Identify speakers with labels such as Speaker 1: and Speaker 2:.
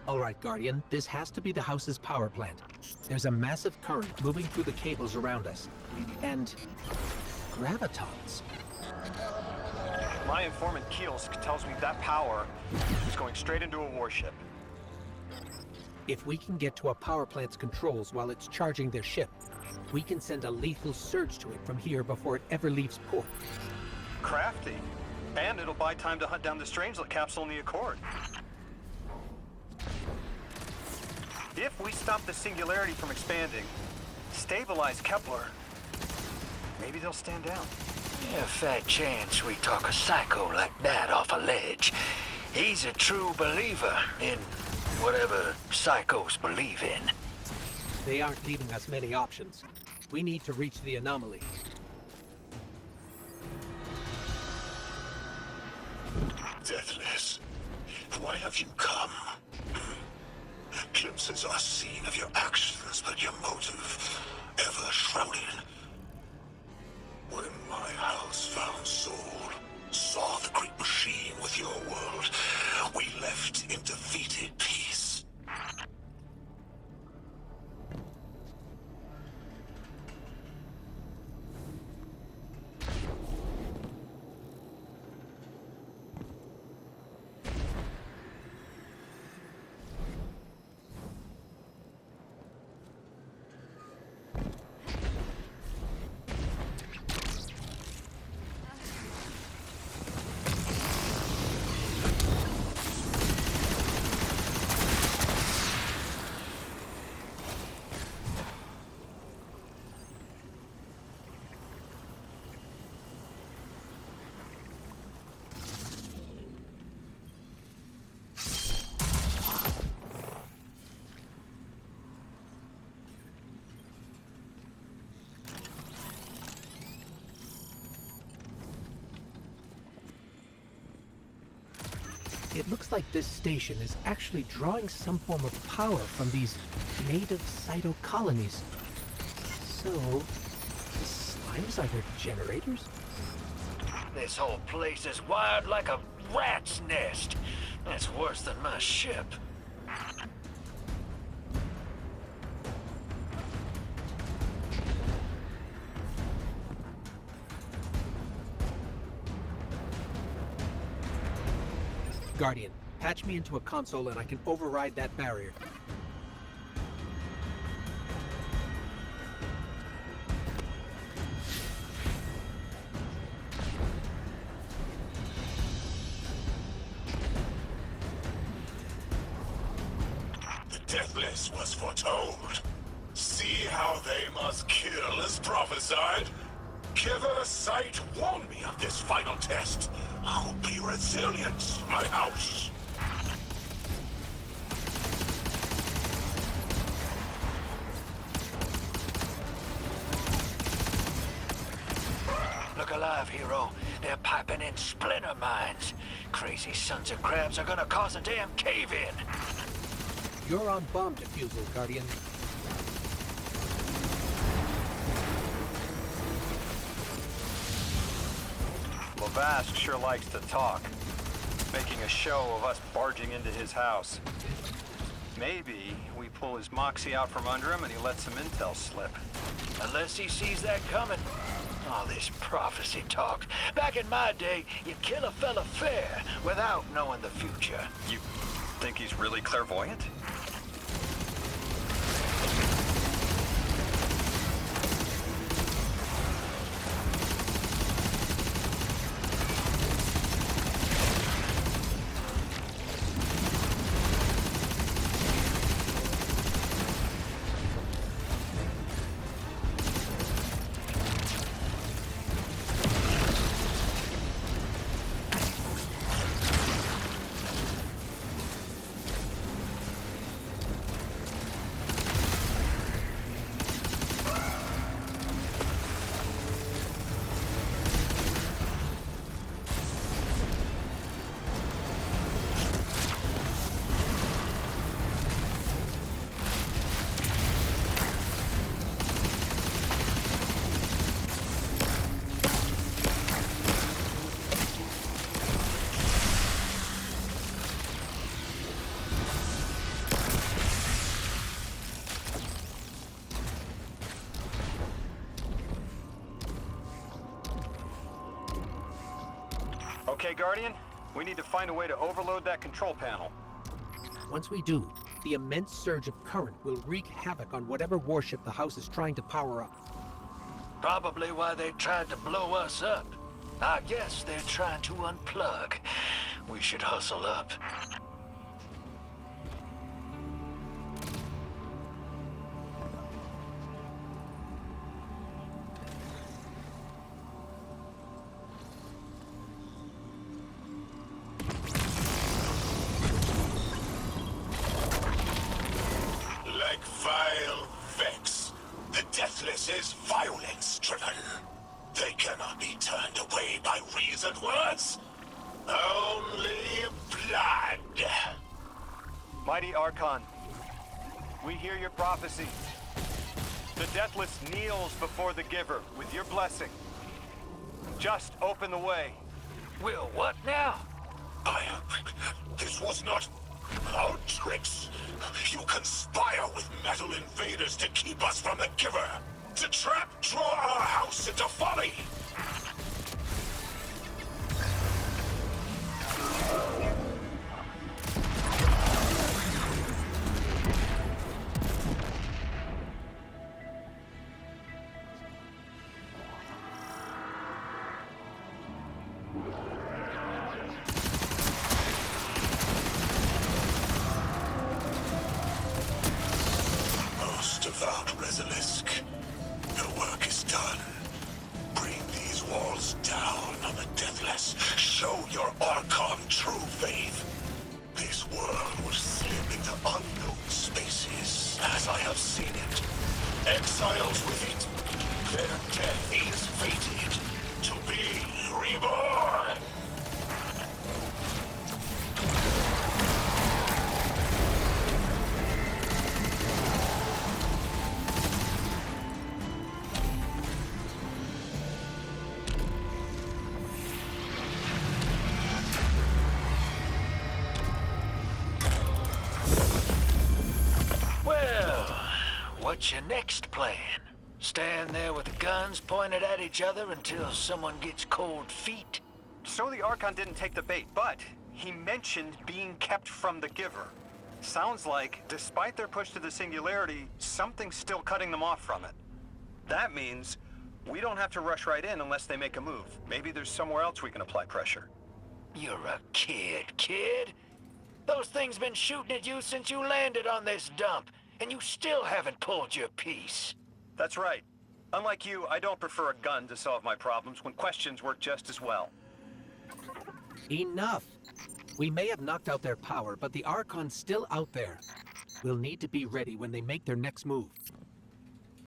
Speaker 1: All right, Guardian, this has to be the house's power plant. There's a massive current moving through the cables around us. And gravitons.
Speaker 2: My informant Kielsk tells me that power is going straight into a warship.
Speaker 1: If we can get to a power plant's controls while it's charging their ship, we can send a lethal surge to it from here before it ever leaves port.
Speaker 2: Crafty. And it'll buy time to hunt down the Strangelet capsule in the Accord. If we stop the singularity from expanding, stabilize Kepler, maybe they'll stand down.
Speaker 3: Yeah, fat chance we talk a psycho like that off a ledge. He's a true believer in whatever psychos believe in.
Speaker 1: They aren't leaving us many options. We need to reach the anomaly.
Speaker 4: Deathless, why have you come? Glimpses are seen of your actions, but your motive ever shrouded. When my house found soul, saw the great machine with your world, we left in defeated peace.
Speaker 1: It looks like this station is actually drawing some form of power from these native cytocolonies. So, the slimes are their generators?
Speaker 3: This whole place is wired like a rat's nest. That's worse than my ship.
Speaker 1: Guardian, patch me into a console and I can override that barrier.
Speaker 4: The Deathless was foretold. See how they must kill as prophesied? Giver Sight warned me of this final test. I'll be resilient, my house.
Speaker 3: Look alive, hero. They're piping in splinter mines. Crazy sons of crabs are gonna cause a damn cave-in.
Speaker 1: You're on bomb defusal, Guardian.
Speaker 2: Lavask sure likes to talk, making a show of us barging into his house. Maybe we pull his moxie out from under him and he lets some intel slip.
Speaker 3: Unless he sees that coming. All this prophecy talk. Back in my day, you kill a fella fair without knowing the future.
Speaker 2: You think he's really clairvoyant? Okay, Guardian, we need to find a way to overload that control panel.
Speaker 1: Once we do, the immense surge of current will wreak havoc on whatever warship the house is trying to power up.
Speaker 3: Probably why they tried to blow us up. I guess they're trying to unplug. We should hustle up.
Speaker 4: Like vile Vex, the Deathless is violence-driven. They cannot be turned away by reasoned words. Only blood.
Speaker 2: Mighty Archon, we hear your prophecy. The Deathless kneels before the Giver with your blessing. Just open the way.
Speaker 3: Will what now?
Speaker 4: This was not our tricks. You conspire with metal invaders to keep us from the Giver. To draw our house into folly. Most devout Resilisk, your work is done. Bring these walls down on the Deathless. Show your Archon true faith. This world will slip into unknown spaces, as I have seen it. Exiles with it. Their death is fated to be reborn.
Speaker 3: What's your next plan? Stand there with the guns pointed at each other until someone gets cold feet?
Speaker 2: So the Archon didn't take the bait, but he mentioned being kept from the Giver. Sounds like, despite their push to the Singularity, something's still cutting them off from it. That means we don't have to rush right in unless they make a move. Maybe there's somewhere else we can apply pressure.
Speaker 3: You're a kid. Those things been shooting at you since you landed on this dump, and you still haven't pulled your piece.
Speaker 2: That's right. Unlike you, I don't prefer a gun to solve my problems when questions work just as well.
Speaker 1: Enough! We may have knocked out their power, but the Archon's still out there. We'll need to be ready when they make their next move.